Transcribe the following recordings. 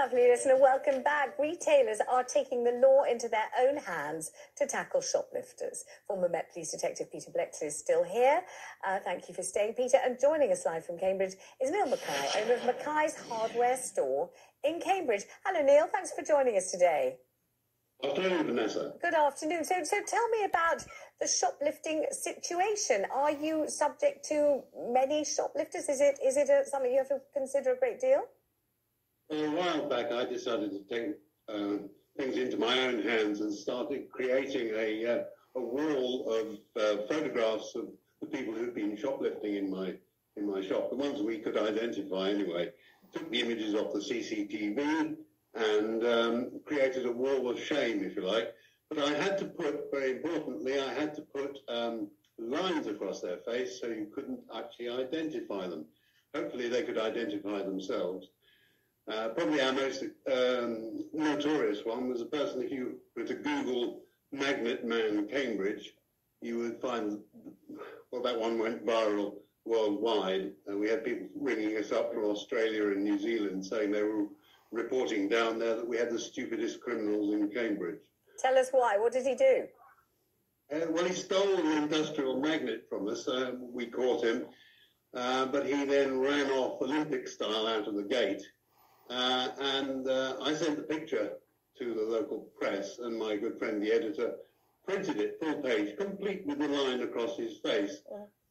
Lovely, listener. Welcome back. Retailers are taking the law into their own hands to tackle shoplifters. Former Met Police Detective Peter Blexley is still here. Thank you for staying, Peter. And joining us live from Cambridge is Neil Mackay, owner of Mackay's hardware store in Cambridge. Hello, Neil. Thanks for joining us today. Good afternoon, Vanessa. Good afternoon. So tell me about the shoplifting situation. Are you subject to many shoplifters? Is it something you have to consider a great deal? Well, a while back, I decided to take things into my own hands and started creating a wall of photographs of the people who've been shoplifting in my shop, the ones we could identify anyway. Took the images off the CCTV and created a wall of shame, if you like. But I had to put, very importantly, lines across their face so you couldn't actually identify them. Hopefully they could identify themselves. Probably our most notorious one was a person, if you were to Google Magnet Man Cambridge, you would find, well, that one went viral worldwide. We had people ringing us up from Australia and New Zealand saying they were reporting down there that we had the stupidest criminals in Cambridge. Tell us why. What did he do? Well, he stole an industrial magnet from us. We caught him. But he then ran off Olympic style out of the gate. I sent the picture to the local press, and my good friend, the editor, printed it full page, complete with the line across his face.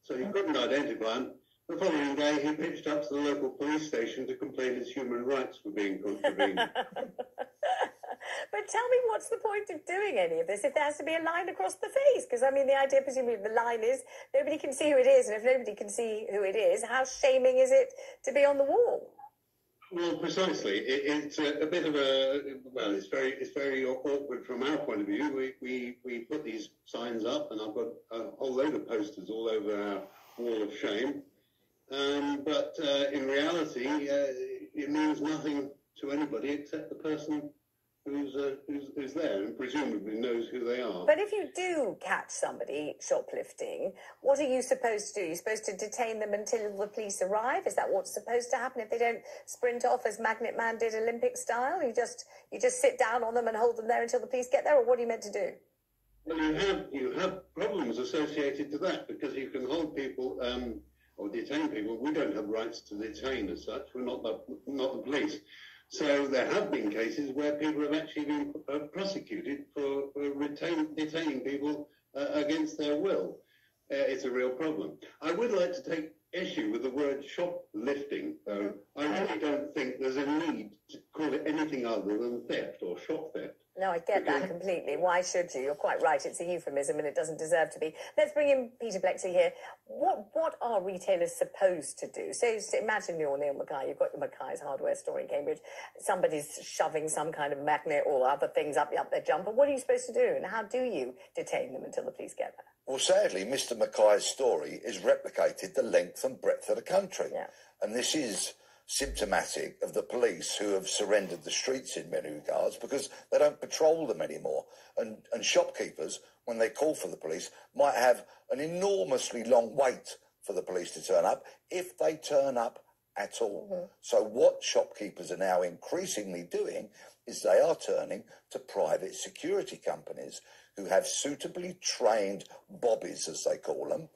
So you couldn't identify him. The following day, he pitched up to the local police station to complain his human rights were being contravened. But tell me, what's the point of doing any of this if there has to be a line across the face? Because, I mean, the idea, presumably, the line is nobody can see who it is. And if nobody can see who it is, how shaming is it to be on the wall? Well, precisely. It's a bit of it's very awkward from our point of view. We put these signs up, and I've got a whole load of posters all over our wall of shame. But in reality, it means nothing to anybody except the person who's there and presumably knows who they are. But if you do catch somebody shoplifting, what are you supposed to do? You're supposed to detain them until the police arrive? Is that what's supposed to happen if they don't sprint off as Magnet Man did Olympic style? You just sit down on them and hold them there until the police get there, or what are you meant to do? Well, you have problems associated to that, because you can hold people or detain people. We don't have rights to detain as such. We're not the police. So there have been cases where people have actually been prosecuted for detaining people against their will. It's a real problem. I would like to take issue with the word shoplifting, though. I really don't think there's a need to call it anything other than theft or shop theft. No, I get that completely. Why should you? You're quite right. It's a euphemism and it doesn't deserve to be. Let's bring in Peter Blexley here. What are retailers supposed to do? So imagine you're Neil Mackay. You've got your Mackay's hardware store in Cambridge. Somebody's shoving some kind of magnet or other things up their jumper. What are you supposed to do? And how do you detain them until the police get there? Well, sadly, Mr. Mackay's story is replicated the length and breadth of the country. Yeah. And this is symptomatic of the police who have surrendered the streets in many regards because they don't patrol them anymore. And shopkeepers, when they call for the police, might have an enormously long wait for the police to turn up, if they turn up at all. So what shopkeepers are now increasingly doing is they are turning to private security companies who have suitably trained bobbies, as they call them,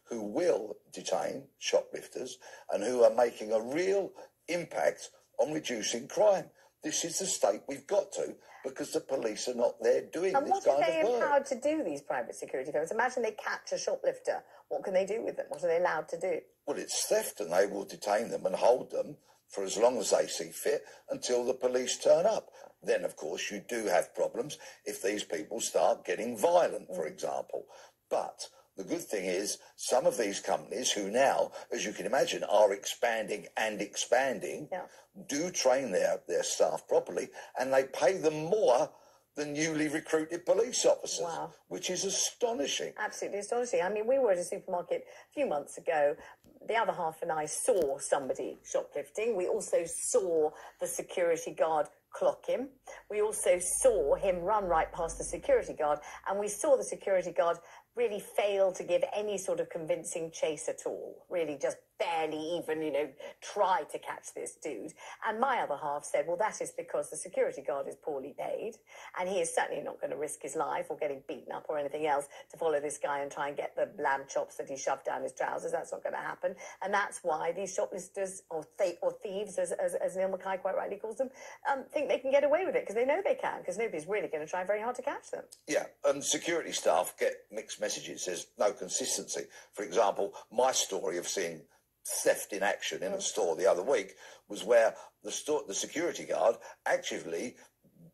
who will detain shoplifters and who are making a real impact on reducing crime. This is the state we've got to, because the police are not there doing this kind of work. And what are they empowered to do, these private security companies? Imagine they catch a shoplifter. What can they do with them? What are they allowed to do? Well, it's theft, and they will detain them and hold them for as long as they see fit until the police turn up. Then, of course, you do have problems if these people start getting violent, for example. But the good thing is some of these companies who now, as you can imagine, are expanding and expanding, do train their staff properly, and they pay them more than newly recruited police officers, which is astonishing. Absolutely astonishing. I mean, we were at a supermarket a few months ago. The other half and I saw somebody shoplifting. We also saw the security guard clock him. We also saw him run right past the security guard, and we saw the security guard really fail to give any sort of convincing chase at all, really just barely even, try to catch this dude. And my other half said, well, that is because the security guard is poorly paid, and he is certainly not going to risk his life or getting beaten up or anything else to follow this guy and try and get the lamb chops that he shoved down his trousers. That's not going to happen. And that's why these shoplifters or thieves, as Neil Mackay quite rightly calls them, think they can get away with it because they know they can, because nobody's really going to try very hard to catch them. Yeah, and security staff get mixed messages. There's no consistency. For example, my story of seeing theft in action in a store the other week was where the security guard actually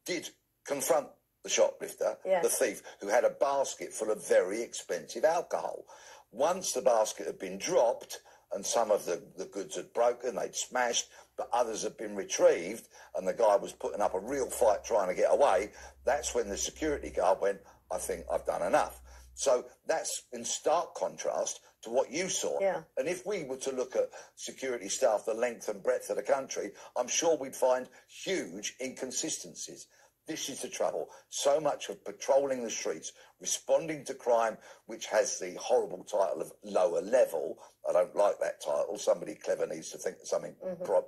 did confront the shoplifter, the thief, who had a basket full of very expensive alcohol. Once the basket had been dropped and some of the goods had broken, they'd smashed, but others had been retrieved, and the guy was putting up a real fight trying to get away, that's when the security guard went, I think I've done enough. So that's in stark contrast to what you saw. Yeah. And if we were to look at security staff, the length and breadth of the country, I'm sure we'd find huge inconsistencies. This is the trouble. So much of patrolling the streets, responding to crime, which has the horrible title of lower level. I don't like that title. Somebody clever needs to think of something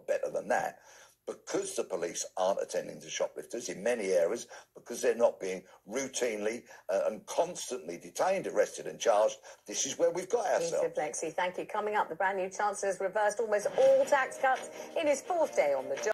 better than that. Because the police aren't attending to shoplifters in many areas, because they're not being routinely and constantly detained, arrested and charged, this is where we've got ourselves. Peter Bleksley, thank you. Coming up, the brand new Chancellor has reversed almost all tax cuts in his 4th day on the job.